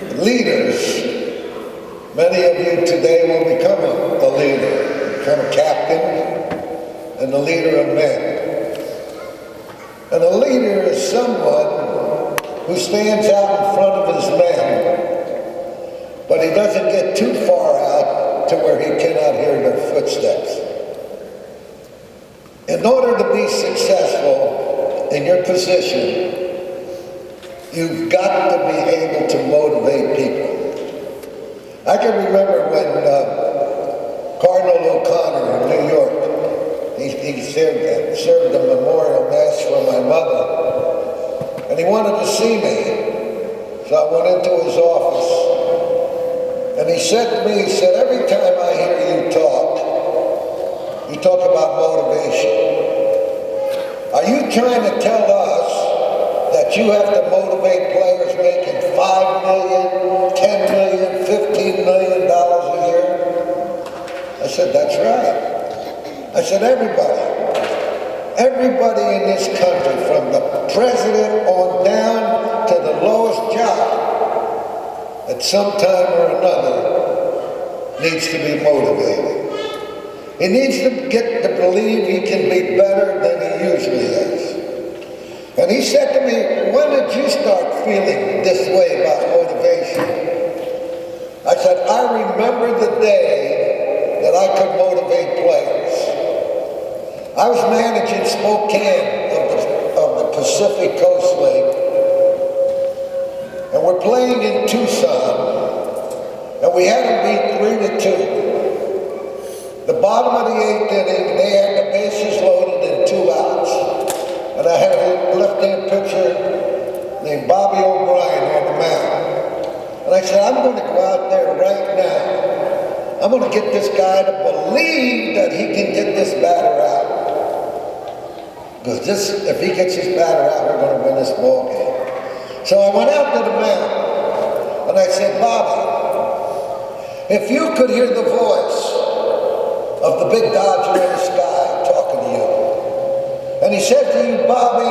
Leaders, many of you today will become a leader, become a captain, and a leader of men. And a leader is someone who stands out in front of his men, but he doesn't get too far out to where he cannot hear their footsteps. In order to be successful in your position, you've got to be able to motivate people. I can remember when Cardinal O'Connor in New York, he served a memorial mass for my mother, and he wanted to see me. So I went into his office, and he said to me, he said, every time I hear you talk about motivation. Are you trying to tell us that you have to motivate players making $5 million, $10 million, $15 million a year? I said, that's right. I said, everybody in this country, from the president on down to the lowest job, at some time or another, needs to be motivated. He needs to get to believe he can be better than he usually is. And he said to me, when did you start feeling this way about motivation? I said, I remember the day that I could motivate players. I was managing Spokane of the Pacific Coast League, and we're playing in Tucson, and we had them beat 3-2. The bottom of the 8th inning, they had the bases loaded and 2 outs. And I had a left-hand pitcher named Bobby O'Brien on the mound. And I said, I'm going to go out there right now. I'm going to get this guy to believe that he can get this batter out. Because if he gets his batter out, we're going to win this ball game. So I went out to the mound, and I said, Bobby, if you could hear the voice of the big Dodger in the sky talking to you, and he said to you, Bobby,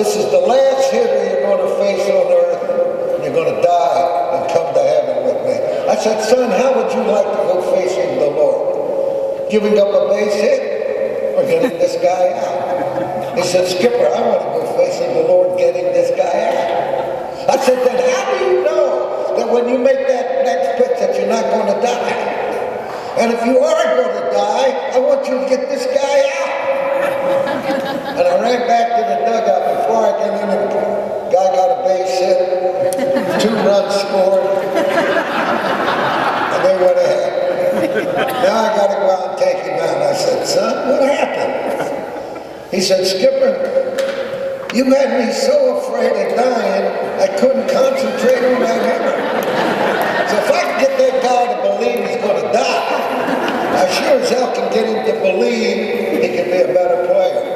this is the last hitter you're going to face on earth, and you're going to die and come to heaven with me. I said, son, how would you like to go facing the Lord? Giving up a base hit or getting this guy out? He said, Skipper, I want to go facing the Lord, getting this guy out. I said, then how do you know that when you make that next pitch that you're not going to die? And if you are going to die, I want you to get this guy out. And I ran back to the dugout before I got in. The guy got a base hit, 2 runs scored, and they went ahead. Now I got to go out and take him out. I said, son, what happened? He said, Skipper, you had me so afraid of dying, I couldn't concentrate on that hitter. So if I can get that guy to believe he's going to die, I sure as hell can get him to believe he can be a better player.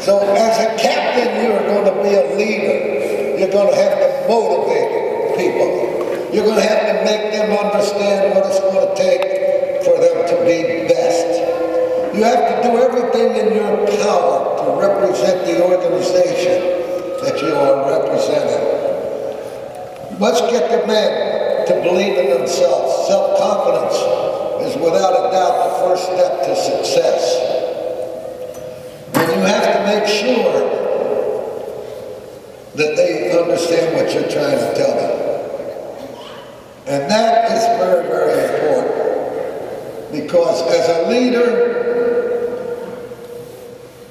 So as a captain, you're going to be a leader. You're going to have to motivate people. You're going to have to make them understand what it's going to take for them to be best. You have to do everything in your power to represent the organization that you are representing. You must get the men to believe in themselves. Self-confidence is without a doubt the first step to success. And you have to make sure that they understand what you're trying to tell them. And that is very, very important. Because as a leader,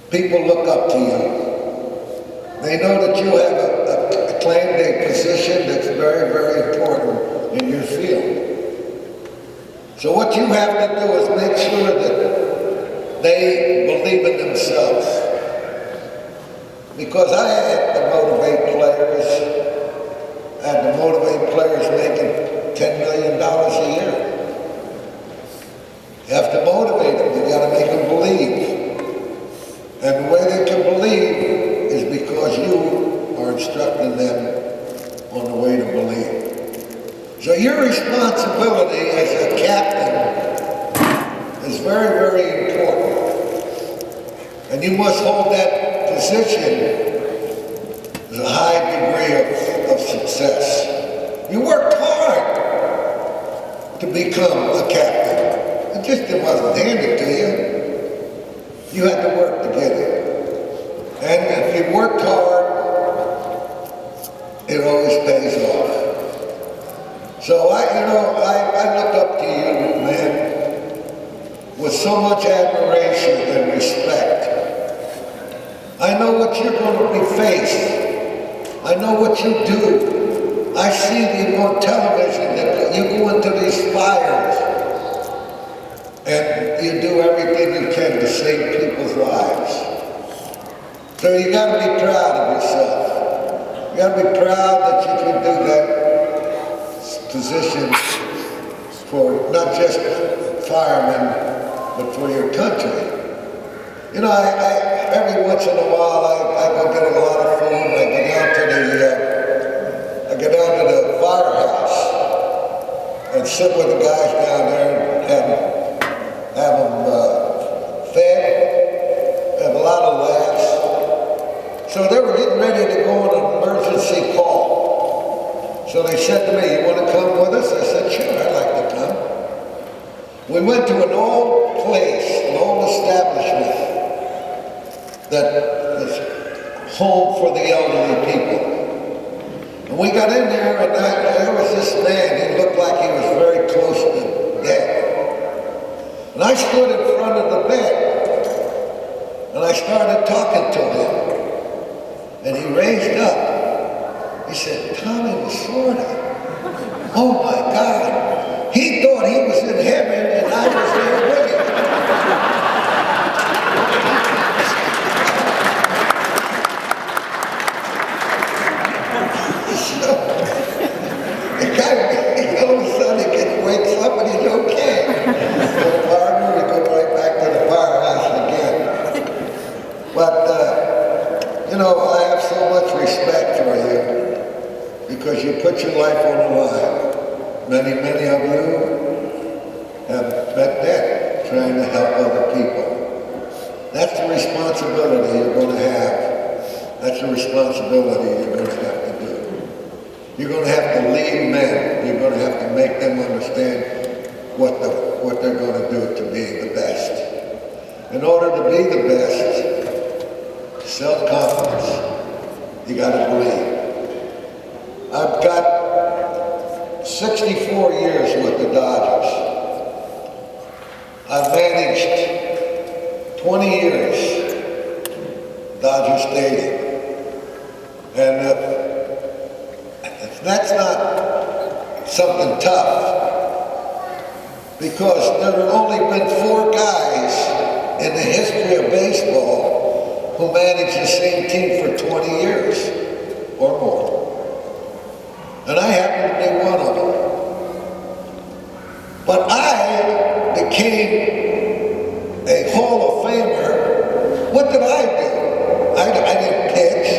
people look up to you. They know that you have claimed a position that's very, very important in your field. So what you have to do is make sure that they believe in themselves. Because I had to motivate players. I had to motivate players making $10 million a year. You have to motivate them. You got to make them believe. And the way they can believe is because you are instructing them on the way to believe. So your responsibility as a captain is very, very important. And you must hold that position with a high degree of success. You worked hard to become a captain. It just wasn't handed to you. You had to work to get it. And if you worked hard, it always pays off. So I look up to you, man, with so much admiration and respect. I know what you're going to be faced. I know what you do. I see you on television that you go into these fires and you do everything you can to save people's lives. So you got to be proud of yourself. You got to be proud that you can do that position for not just firemen, but for your country. You know, every once in a while I go get a lot of food and I go down to the firehouse and sit with the guys down there and have them fed, have a lot of laughs. So they were getting ready to go on an emergency call. So they said to me, "You want to come with us?" I said, "Sure, I'd like to come." We went to an old place, an old establishment that was home for the elderly people. And we got in there and there was this man, he looked like he was very close to death. And I stood in front of the bed and I started talking to him. And he raised up. He said, "Tommy Lasorda, oh my God." He thought he was in heaven and I was there with him. So, the guy, all of a sudden he wakes up and he's okay. So pardon, we go right back to the firehouse again. But, you know, I have so much respect for you because you put your life on the line. Many of you have met death trying to help other people. That's the responsibility you're going to have. That's the responsibility you're going to have to do. You're going to have to lead men. You're going to have to make them understand what they're going to do to be the best. In order to be the best, self-confidence, you got to believe. I've got 64 years with the Dodgers. I've managed 20 years Dodger Stadium. And that's not something tough, because there have only been 4 guys in the history of baseball who managed the same team for 20 years or more. And I happen to be one of them. But I became a Hall of Famer. What did I do? I didn't pitch,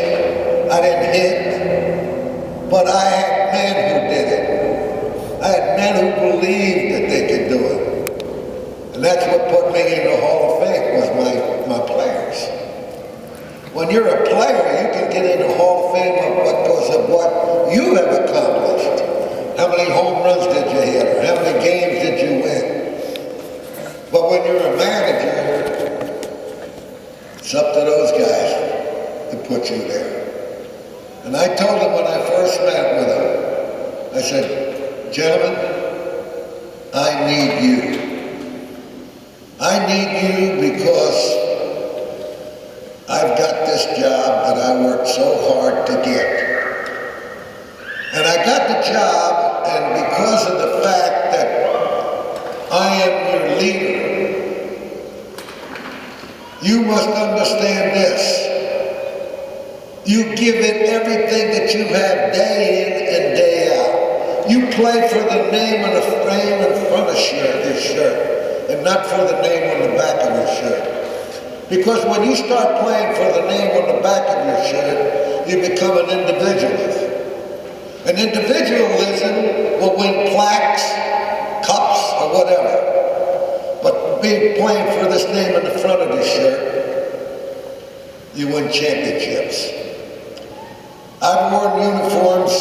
I didn't hit, but I had men who did it. I had men who believed that they could do it. And that's what put me in the Hall of Fame, was my players. When you're a player, you can get in the Hall of Fame because of what you have accomplished. How many home runs did you hit? Or how many games did you win? But when you're a manager, it's up to those guys to put you there. And I told him when I first met with him, I said, "Gentlemen, I need you. I need you because I've got this job that I worked so hard to get. And I got the job, and because of the fact that I am your leader, you must understand this. You give it everything that you have day in and day out. You play for the name and the frame in front of your shirt, and not for the name on the back of your shirt. Because when you start playing for the name on the back of your shirt, you become an individualist. And individualism will win plaques, cups, or whatever. But playing for this name on the front of the shirt, you win championships. I've worn uniforms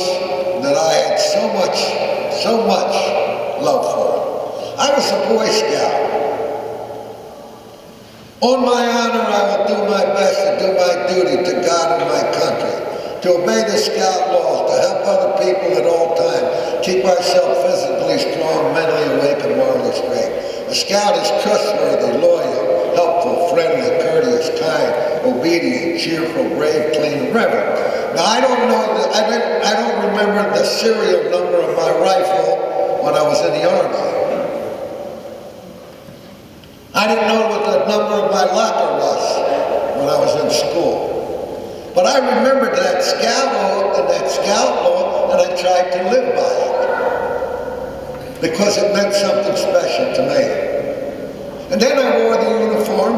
that I had so much so much love for him. I was a Boy Scout. On my honor, I will do my best to do my duty to God and my country, to obey the Scout laws, to help other people at all times, keep myself physically strong, mentally awake, and morally straight. A Scout is trustworthy, loyal, helpful, friendly, courteous, kind, obedient, cheerful, brave, clean, and reverent. Now, I don't remember the serial number of my rifle when I was in the Army. I didn't know what the number of my locker was when I was in school. But I remembered that Scout law, and I tried to live by it. Because it meant something special to me. And then I wore the uniform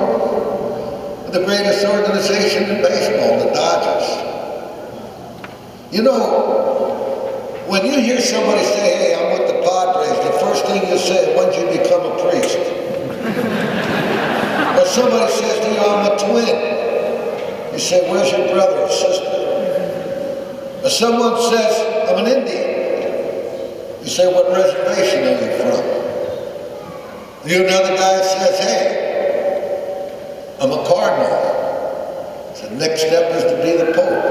of the greatest organization in baseball, the Dodgers. You know, when you hear somebody say, hey, I'm with the Padres, the first thing you say, when did you become a priest? Or somebody says to you, I'm a twin. You say, where's your brother or sister? Or someone says, I'm an Indian. You say, what reservation are you from? Another guy says, hey, I'm a cardinal. So the next step is to be the Pope.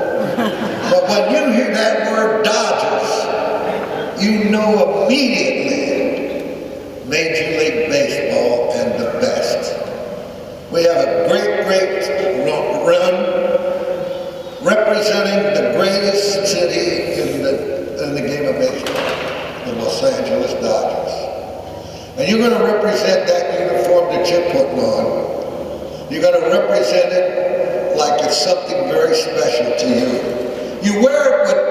But when you hear that word Dodgers, you know immediately Major League Baseball and the best. We have a great run representing the greatest city in the game of baseball, the Los Angeles Dodgers. And you're going to represent that uniform that you're putting on. You're going to represent it like it's something very special to you. You wear it with